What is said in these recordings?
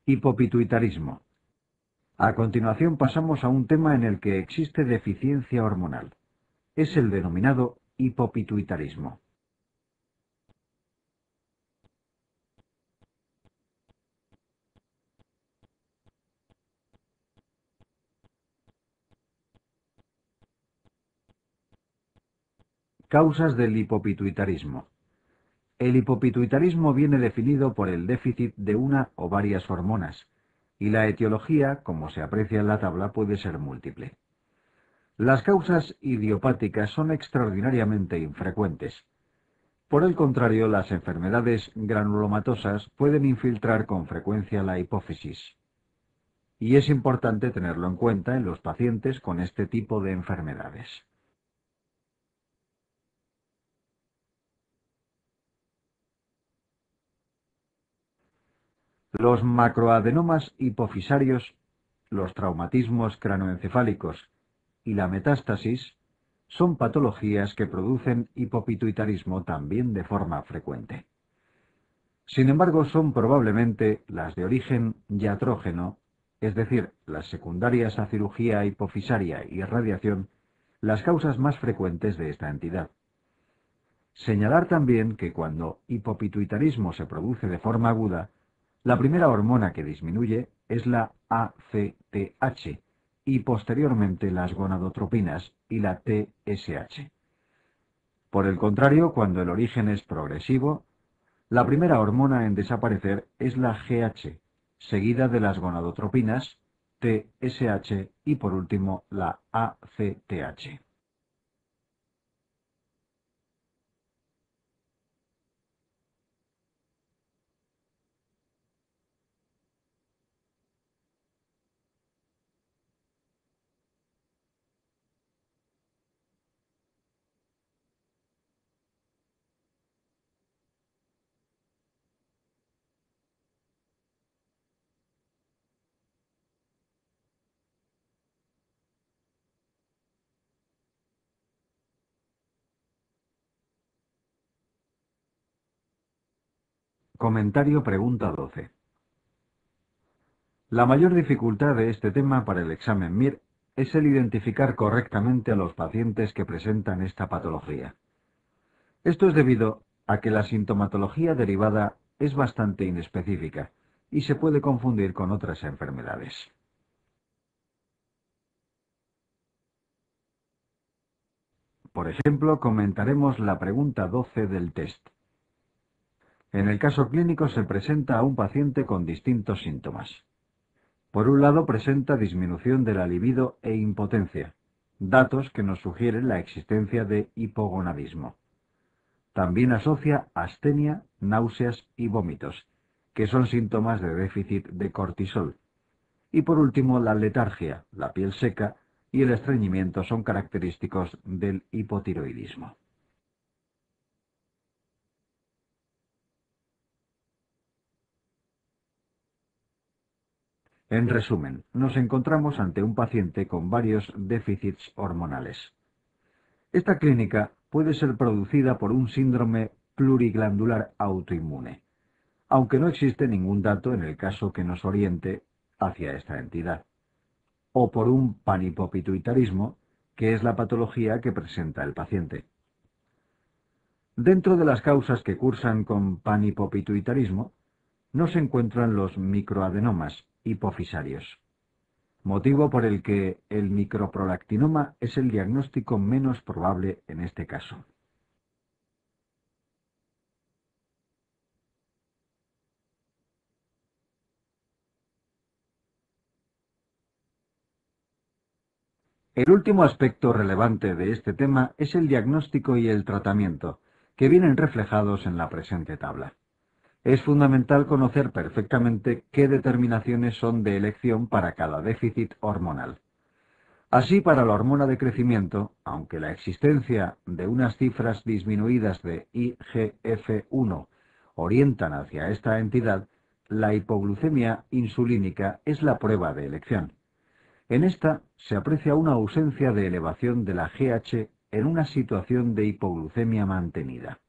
Hipopituitarismo. A continuación pasamos a un tema en el que existe deficiencia hormonal. Es el denominado hipopituitarismo. Causas del hipopituitarismo. El hipopituitarismo viene definido por el déficit de una o varias hormonas, y la etiología, como se aprecia en la tabla, puede ser múltiple. Las causas idiopáticas son extraordinariamente infrecuentes. Por el contrario, las enfermedades granulomatosas pueden infiltrar con frecuencia la hipófisis. Y es importante tenerlo en cuenta en los pacientes con este tipo de enfermedades. Los macroadenomas hipofisarios, los traumatismos cranoencefálicos y la metástasis son patologías que producen hipopituitarismo también de forma frecuente. Sin embargo, son probablemente las de origen iatrógeno, es decir, las secundarias a cirugía hipofisaria y radiación, las causas más frecuentes de esta entidad. Señalar también que cuando hipopituitarismo se produce de forma aguda, la primera hormona que disminuye es la ACTH y posteriormente las gonadotropinas y la TSH. Por el contrario, cuando el origen es progresivo, la primera hormona en desaparecer es la GH, seguida de las gonadotropinas, TSH y por último la ACTH. Comentario pregunta 12. La mayor dificultad de este tema para el examen MIR es el identificar correctamente a los pacientes que presentan esta patología. Esto es debido a que la sintomatología derivada es bastante inespecífica y se puede confundir con otras enfermedades. Por ejemplo, comentaremos la pregunta 12 del test. En el caso clínico se presenta a un paciente con distintos síntomas. Por un lado, presenta disminución de la libido e impotencia, datos que nos sugieren la existencia de hipogonadismo. También asocia astenia, náuseas y vómitos, que son síntomas de déficit de cortisol. Y por último, la letargia, la piel seca y el estreñimiento son característicos del hipotiroidismo. En resumen, nos encontramos ante un paciente con varios déficits hormonales. Esta clínica puede ser producida por un síndrome pluriglandular autoinmune, aunque no existe ningún dato en el caso que nos oriente hacia esta entidad, o por un panhipopituitarismo, que es la patología que presenta el paciente. Dentro de las causas que cursan con panhipopituitarismo, no se encuentran los microadenomas hipofisarios, motivo por el que el microprolactinoma es el diagnóstico menos probable en este caso. El último aspecto relevante de este tema es el diagnóstico y el tratamiento, que vienen reflejados en la presente tabla. Es fundamental conocer perfectamente qué determinaciones son de elección para cada déficit hormonal. Así, para la hormona de crecimiento, aunque la existencia de unas cifras disminuidas de IGF-1 orientan hacia esta entidad, la hipoglucemia insulínica es la prueba de elección. En esta se aprecia una ausencia de elevación de la GH en una situación de hipoglucemia mantenida.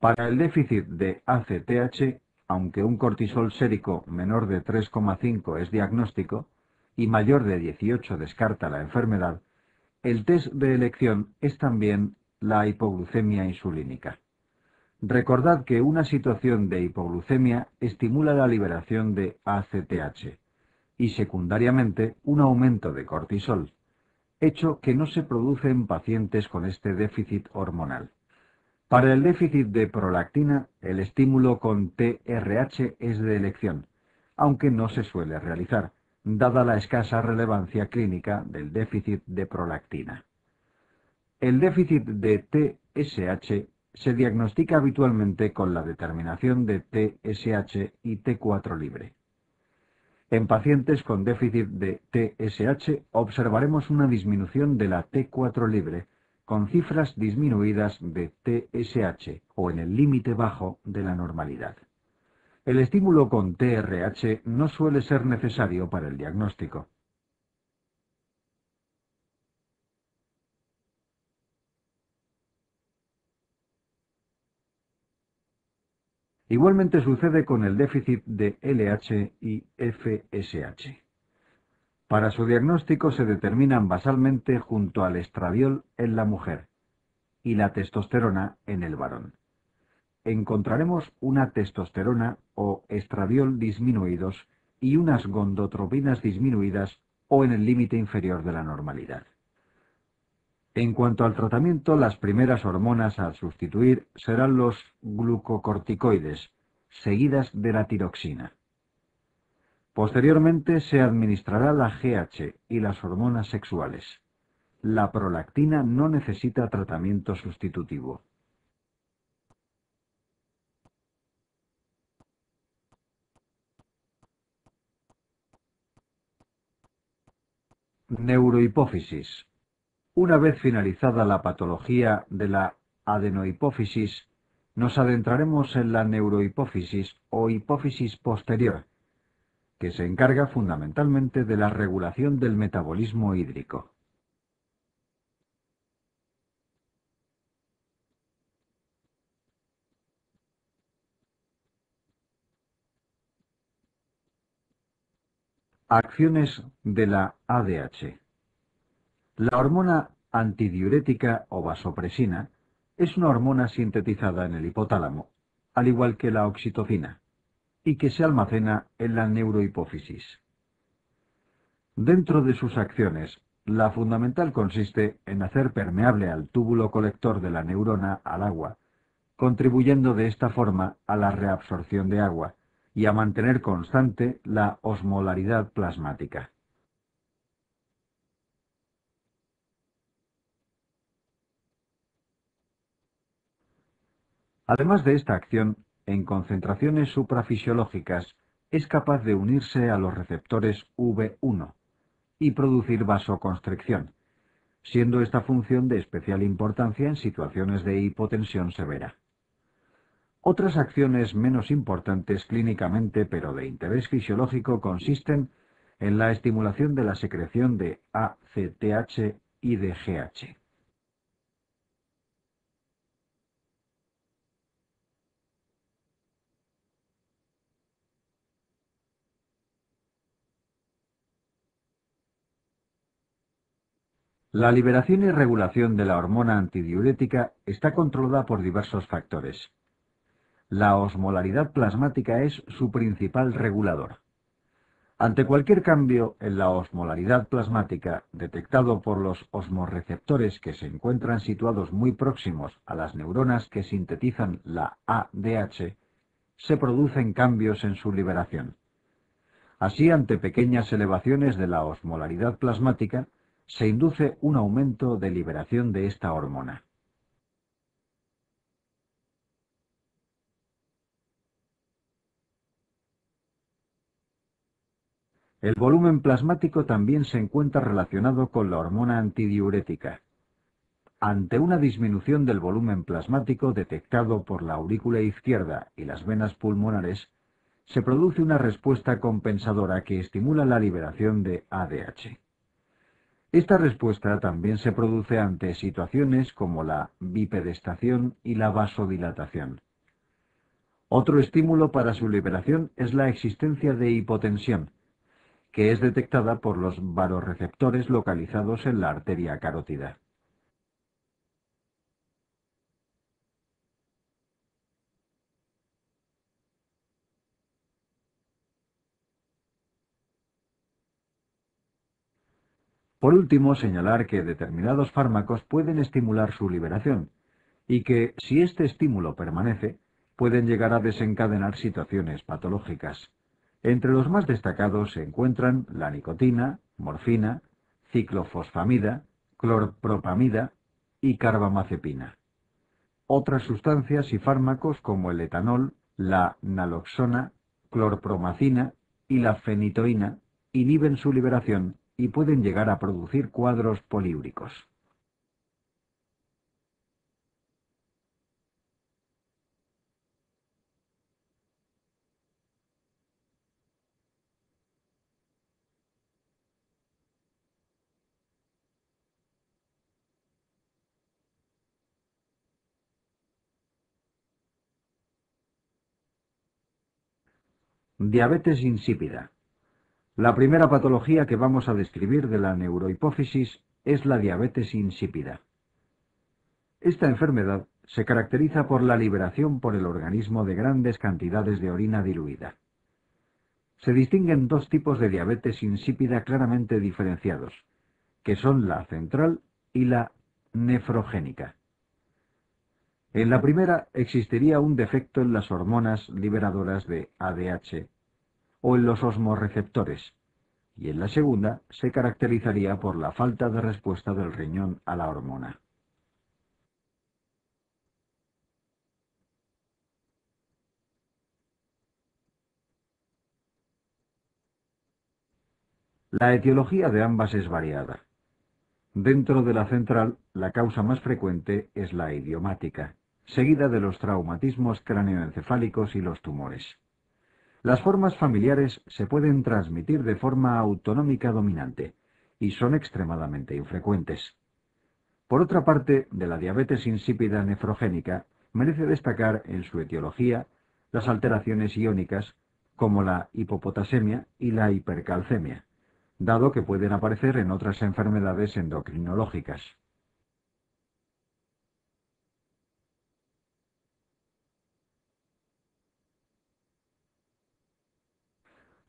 Para el déficit de ACTH, aunque un cortisol sérico menor de 3,5 es diagnóstico y mayor de 18 descarta la enfermedad, el test de elección es también la hipoglucemia insulínica. Recordad que una situación de hipoglucemia estimula la liberación de ACTH y secundariamente un aumento de cortisol, hecho que no se produce en pacientes con este déficit hormonal. Para el déficit de prolactina, el estímulo con TRH es de elección, aunque no se suele realizar, dada la escasa relevancia clínica del déficit de prolactina. El déficit de TSH se diagnostica habitualmente con la determinación de TSH y T4 libre. En pacientes con déficit de TSH observaremos una disminución de la T4 libre, con cifras disminuidas de TSH o en el límite bajo de la normalidad. El estímulo con TRH no suele ser necesario para el diagnóstico. Igualmente sucede con el déficit de LH y FSH. Para su diagnóstico se determinan basalmente junto al estradiol en la mujer y la testosterona en el varón. Encontraremos una testosterona o estradiol disminuidos y unas gondotropinas disminuidas o en el límite inferior de la normalidad. En cuanto al tratamiento, las primeras hormonas a sustituir serán los glucocorticoides, seguidas de la tiroxina. Posteriormente se administrará la GH y las hormonas sexuales. La prolactina no necesita tratamiento sustitutivo. Neurohipófisis. Una vez finalizada la patología de la adenohipófisis, nos adentraremos en la neurohipófisis o hipófisis posterior, que se encarga fundamentalmente de la regulación del metabolismo hídrico. Acciones de la ADH. La hormona antidiurética o vasopresina es una hormona sintetizada en el hipotálamo, al igual que la oxitocina, y que se almacena en la neurohipófisis. Dentro de sus acciones, la fundamental consiste en hacer permeable al túbulo colector de la neurona al agua, contribuyendo de esta forma a la reabsorción de agua y a mantener constante la osmolaridad plasmática. Además de esta acción, en concentraciones suprafisiológicas es capaz de unirse a los receptores V1 y producir vasoconstricción, siendo esta función de especial importancia en situaciones de hipotensión severa. Otras acciones menos importantes clínicamente pero de interés fisiológico consisten en la estimulación de la secreción de ACTH y de GH. La liberación y regulación de la hormona antidiurética está controlada por diversos factores. La osmolaridad plasmática es su principal regulador. Ante cualquier cambio en la osmolaridad plasmática detectado por los osmorreceptores que se encuentran situados muy próximos a las neuronas que sintetizan la ADH, se producen cambios en su liberación. Así, ante pequeñas elevaciones de la osmolaridad plasmática, se induce un aumento de liberación de esta hormona. El volumen plasmático también se encuentra relacionado con la hormona antidiurética. Ante una disminución del volumen plasmático detectado por la aurícula izquierda y las venas pulmonares, se produce una respuesta compensadora que estimula la liberación de ADH. Esta respuesta también se produce ante situaciones como la bipedestación y la vasodilatación. Otro estímulo para su liberación es la existencia de hipotensión, que es detectada por los varorreceptores localizados en la arteria carótida. Por último, señalar que determinados fármacos pueden estimular su liberación y que, si este estímulo permanece, pueden llegar a desencadenar situaciones patológicas. Entre los más destacados se encuentran la nicotina, morfina, ciclofosfamida, clorpropamida y carbamazepina. Otras sustancias y fármacos como el etanol, la naloxona, clorpromacina y la fenitoína inhiben su liberación y pueden llegar a producir cuadros poliúricos. Diabetes insípida. La primera patología que vamos a describir de la neurohipófisis es la diabetes insípida. Esta enfermedad se caracteriza por la liberación por el organismo de grandes cantidades de orina diluida. Se distinguen dos tipos de diabetes insípida claramente diferenciados, que son la central y la nefrogénica. En la primera existiría un defecto en las hormonas liberadoras de ADH o en los osmorreceptores, y en la segunda se caracterizaría por la falta de respuesta del riñón a la hormona. La etiología de ambas es variada. Dentro de la central, la causa más frecuente es la idiomática, seguida de los traumatismos cráneoencefálicos y los tumores. Las formas familiares se pueden transmitir de forma autonómica dominante y son extremadamente infrecuentes. Por otra parte, de la diabetes insípida nefrogénica, merece destacar en su etiología las alteraciones iónicas como la hipopotasemia y la hipercalcemia, dado que pueden aparecer en otras enfermedades endocrinológicas.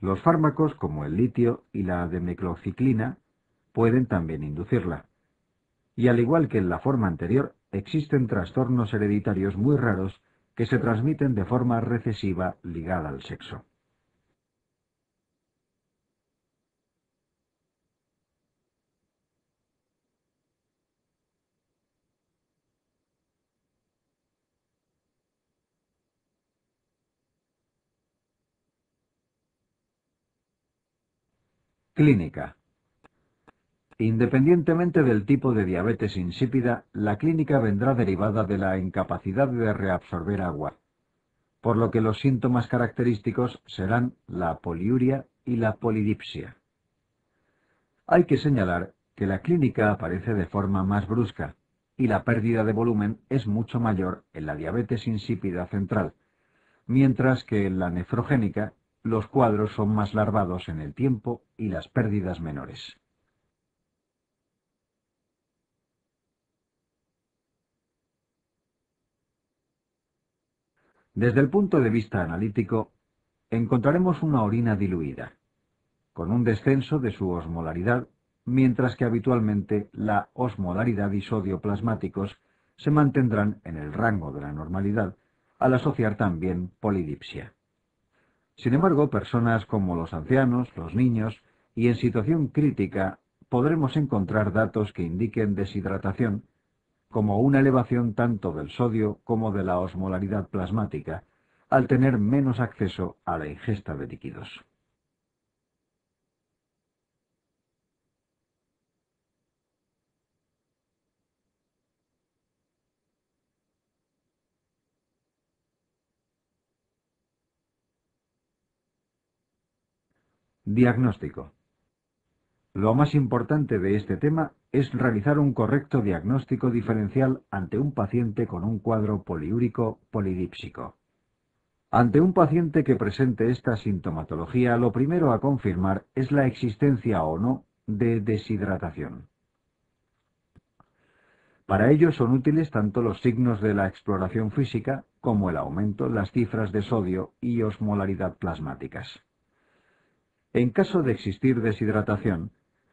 Los fármacos como el litio y la demeclociclina pueden también inducirla. Y al igual que en la forma anterior, existen trastornos hereditarios muy raros que se transmiten de forma recesiva ligada al sexo. Clínica. Independientemente del tipo de diabetes insípida, la clínica vendrá derivada de la incapacidad de reabsorber agua, por lo que los síntomas característicos serán la poliuria y la polidipsia. Hay que señalar que la clínica aparece de forma más brusca y la pérdida de volumen es mucho mayor en la diabetes insípida central, mientras que en la nefrogénica los cuadros son más larvados en el tiempo y las pérdidas menores. Desde el punto de vista analítico, encontraremos una orina diluida, con un descenso de su osmolaridad, mientras que habitualmente la osmolaridad y sodio plasmáticos se mantendrán en el rango de la normalidad, al asociar también polidipsia. Sin embargo, personas como los ancianos, los niños y en situación crítica podremos encontrar datos que indiquen deshidratación, como una elevación tanto del sodio como de la osmolaridad plasmática, al tener menos acceso a la ingesta de líquidos. Diagnóstico. Lo más importante de este tema es realizar un correcto diagnóstico diferencial ante un paciente con un cuadro poliúrico polidípsico. Ante un paciente que presente esta sintomatología, lo primero a confirmar es la existencia o no de deshidratación. Para ello son útiles tanto los signos de la exploración física como el aumento en las cifras de sodio y osmolaridad plasmáticas. En caso de existir deshidratación,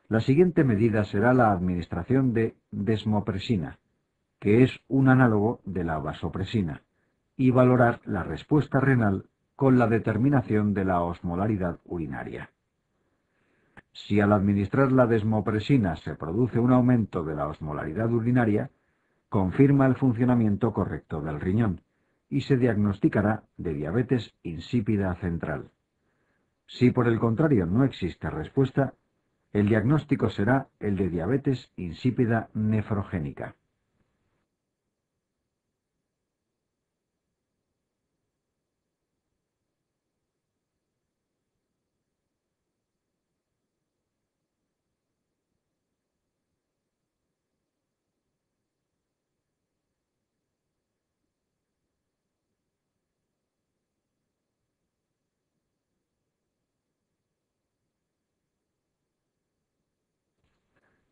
la siguiente medida será la administración de desmopresina, que es un análogo de la vasopresina, y valorar la respuesta renal con la determinación de la osmolaridad urinaria. Si al administrar la desmopresina se produce un aumento de la osmolaridad urinaria, confirma el funcionamiento correcto del riñón y se diagnosticará de diabetes insípida central. Si por el contrario no existe respuesta, el diagnóstico será el de diabetes insípida nefrogénica.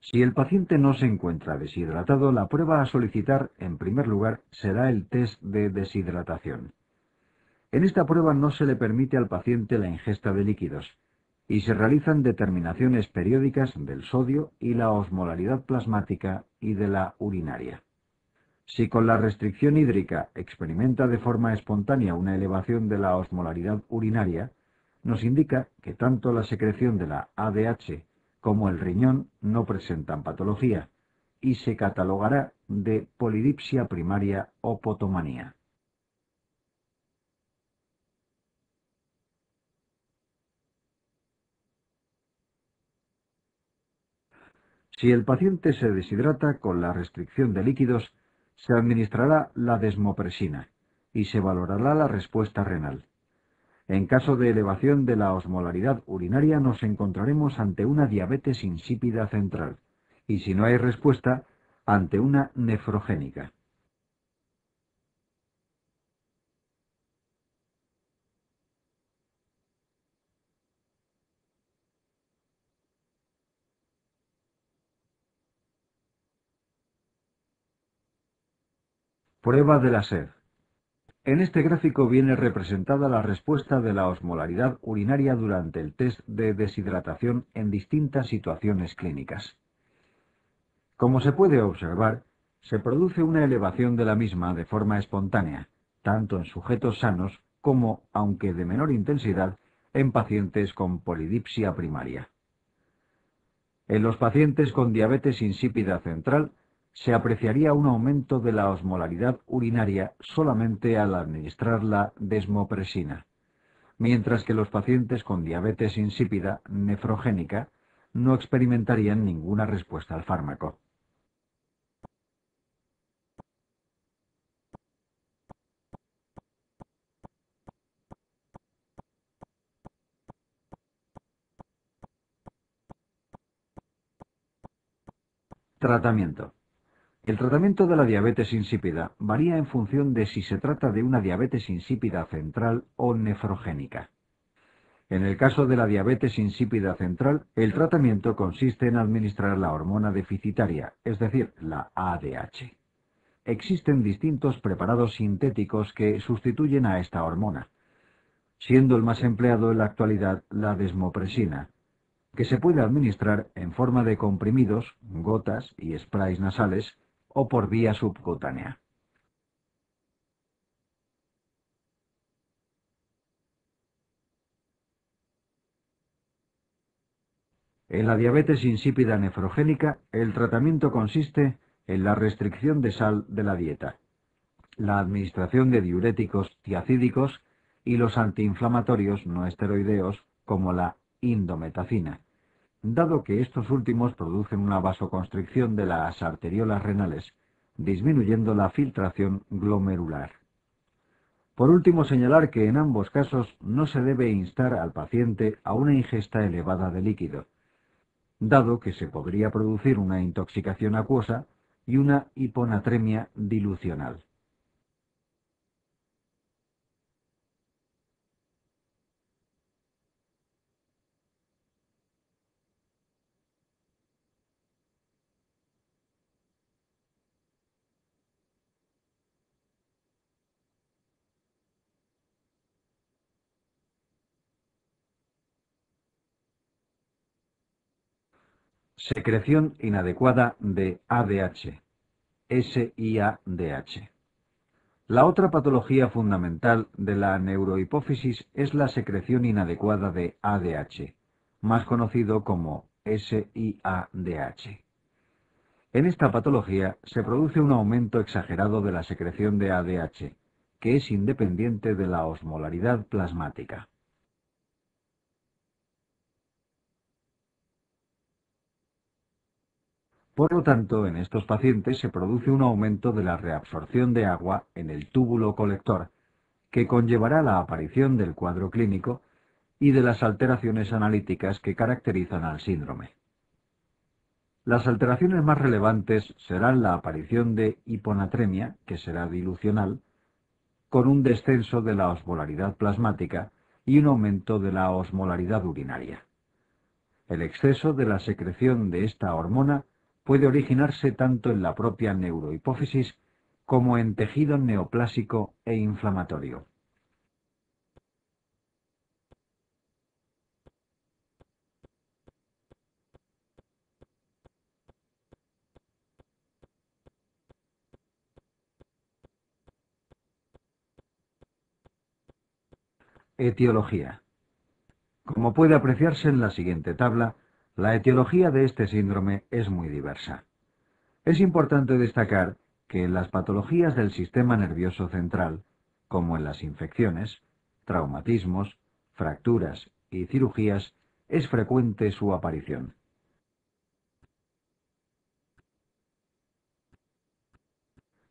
Si el paciente no se encuentra deshidratado, la prueba a solicitar, en primer lugar, será el test de deshidratación. En esta prueba no se le permite al paciente la ingesta de líquidos y se realizan determinaciones periódicas del sodio y la osmolaridad plasmática y de la urinaria. Si con la restricción hídrica experimenta de forma espontánea una elevación de la osmolaridad urinaria, nos indica que tanto la secreción de la ADH como el riñón no presentan patología y se catalogará de polidipsia primaria o potomanía. Si el paciente se deshidrata con la restricción de líquidos, se administrará la desmopresina y se valorará la respuesta renal. En caso de elevación de la osmolaridad urinaria nos encontraremos ante una diabetes insípida central y si no hay respuesta, ante una nefrogénica. Prueba de la sed. En este gráfico viene representada la respuesta de la osmolaridad urinaria durante el test de deshidratación en distintas situaciones clínicas. Como se puede observar, se produce una elevación de la misma de forma espontánea, tanto en sujetos sanos como, aunque de menor intensidad, en pacientes con polidipsia primaria. En los pacientes con diabetes insípida central, se apreciaría un aumento de la osmolaridad urinaria solamente al administrar la desmopresina, mientras que los pacientes con diabetes insípida nefrogénica no experimentarían ninguna respuesta al fármaco. Tratamiento. El tratamiento de la diabetes insípida varía en función de si se trata de una diabetes insípida central o nefrogénica. En el caso de la diabetes insípida central, el tratamiento consiste en administrar la hormona deficitaria, es decir, la ADH. Existen distintos preparados sintéticos que sustituyen a esta hormona, siendo el más empleado en la actualidad la desmopresina, que se puede administrar en forma de comprimidos, gotas y sprays nasales o por vía subcutánea. En la diabetes insípida nefrogénica, el tratamiento consiste en la restricción de sal de la dieta, la administración de diuréticos tiacídicos y los antiinflamatorios no esteroideos como la indometacina, dado que estos últimos producen una vasoconstricción de las arteriolas renales, disminuyendo la filtración glomerular. Por último, señalar que en ambos casos no se debe instar al paciente a una ingesta elevada de líquido, dado que se podría producir una intoxicación acuosa y una hiponatremia dilucional. Secreción inadecuada de ADH, SIADH. La otra patología fundamental de la neurohipófisis es la secreción inadecuada de ADH, más conocido como SIADH. En esta patología se produce un aumento exagerado de la secreción de ADH, que es independiente de la osmolaridad plasmática. Por lo tanto, en estos pacientes se produce un aumento de la reabsorción de agua en el túbulo colector, que conllevará la aparición del cuadro clínico y de las alteraciones analíticas que caracterizan al síndrome. Las alteraciones más relevantes serán la aparición de hiponatremia, que será dilucional, con un descenso de la osmolaridad plasmática y un aumento de la osmolaridad urinaria. El exceso de la secreción de esta hormona puede originarse tanto en la propia neurohipófisis como en tejido neoplásico e inflamatorio. Etiología. Como puede apreciarse en la siguiente tabla, la etiología de este síndrome es muy diversa. Es importante destacar que en las patologías del sistema nervioso central, como en las infecciones, traumatismos, fracturas y cirugías, es frecuente su aparición.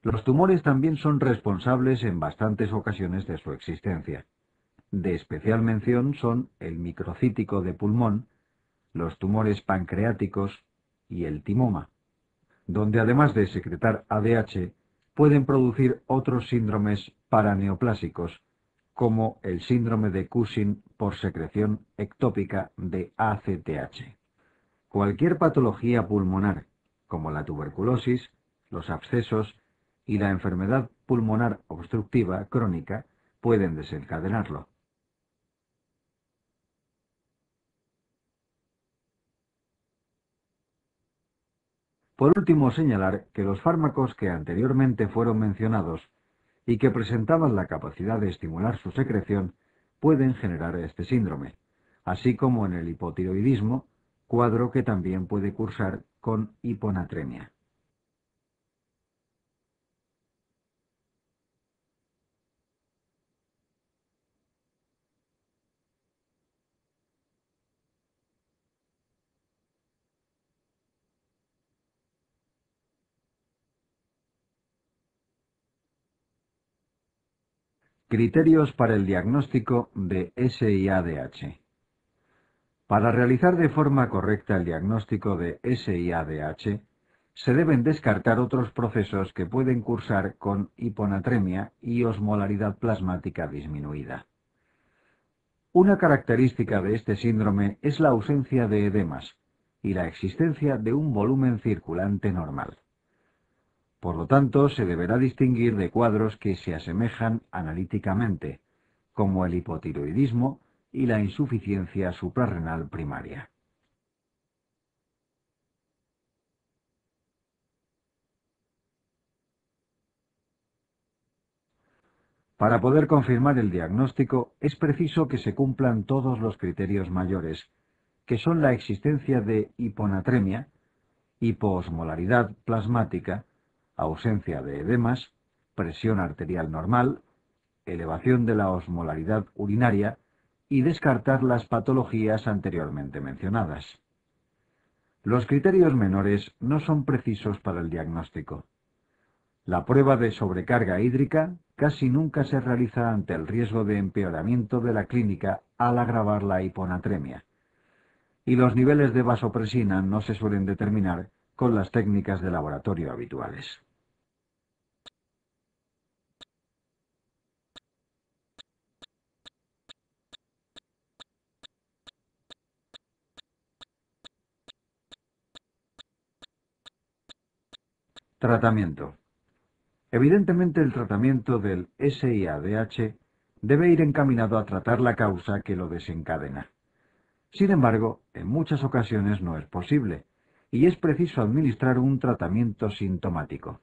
Los tumores también son responsables en bastantes ocasiones de su existencia. De especial mención son el microcítico de pulmón, los tumores pancreáticos y el timoma, donde además de secretar ADH, pueden producir otros síndromes paraneoplásicos, como el síndrome de Cushing por secreción ectópica de ACTH. Cualquier patología pulmonar, como la tuberculosis, los abscesos y la enfermedad pulmonar obstructiva crónica, pueden desencadenarlo. Por último, señalar que los fármacos que anteriormente fueron mencionados y que presentaban la capacidad de estimular su secreción pueden generar este síndrome, así como en el hipotiroidismo, cuadro que también puede cursar con hiponatremia. Criterios para el diagnóstico de SIADH. Para realizar de forma correcta el diagnóstico de SIADH, se deben descartar otros procesos que pueden cursar con hiponatremia y osmolaridad plasmática disminuida. Una característica de este síndrome es la ausencia de edemas y la existencia de un volumen circulante normal. Por lo tanto, se deberá distinguir de cuadros que se asemejan analíticamente, como el hipotiroidismo y la insuficiencia suprarrenal primaria. Para poder confirmar el diagnóstico, es preciso que se cumplan todos los criterios mayores, que son la existencia de hiponatremia, hipoosmolaridad plasmática, ausencia de edemas, presión arterial normal, elevación de la osmolaridad urinaria y descartar las patologías anteriormente mencionadas. Los criterios menores no son precisos para el diagnóstico. La prueba de sobrecarga hídrica casi nunca se realiza ante el riesgo de empeoramiento de la clínica al agravar la hiponatremia, y los niveles de vasopresina no se suelen determinar con las técnicas de laboratorio habituales. Tratamiento. Evidentemente, el tratamiento del SIADH debe ir encaminado a tratar la causa que lo desencadena. Sin embargo, en muchas ocasiones no es posible, y es preciso administrar un tratamiento sintomático.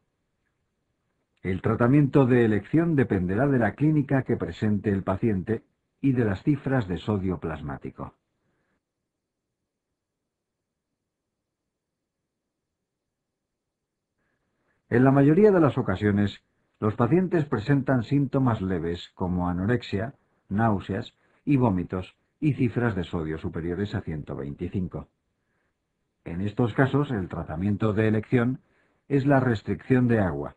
El tratamiento de elección dependerá de la clínica que presente el paciente y de las cifras de sodio plasmático. En la mayoría de las ocasiones, los pacientes presentan síntomas leves como anorexia, náuseas y vómitos y cifras de sodio superiores a 125. En estos casos, el tratamiento de elección es la restricción de agua,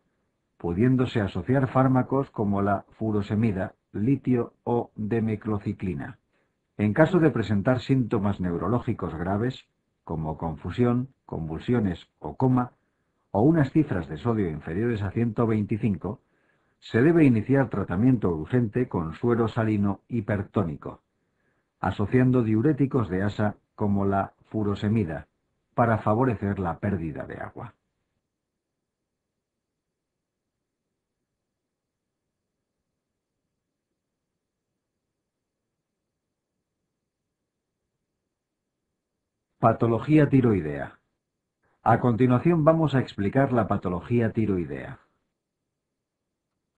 pudiéndose asociar fármacos como la furosemida, litio o demeclociclina. En caso de presentar síntomas neurológicos graves, como confusión, convulsiones o coma, o unas cifras de sodio inferiores a 125, se debe iniciar tratamiento urgente con suero salino hipertónico, asociando diuréticos de asa como la furosemida, para favorecer la pérdida de agua. Patología tiroidea. A continuación vamos a explicar la patología tiroidea.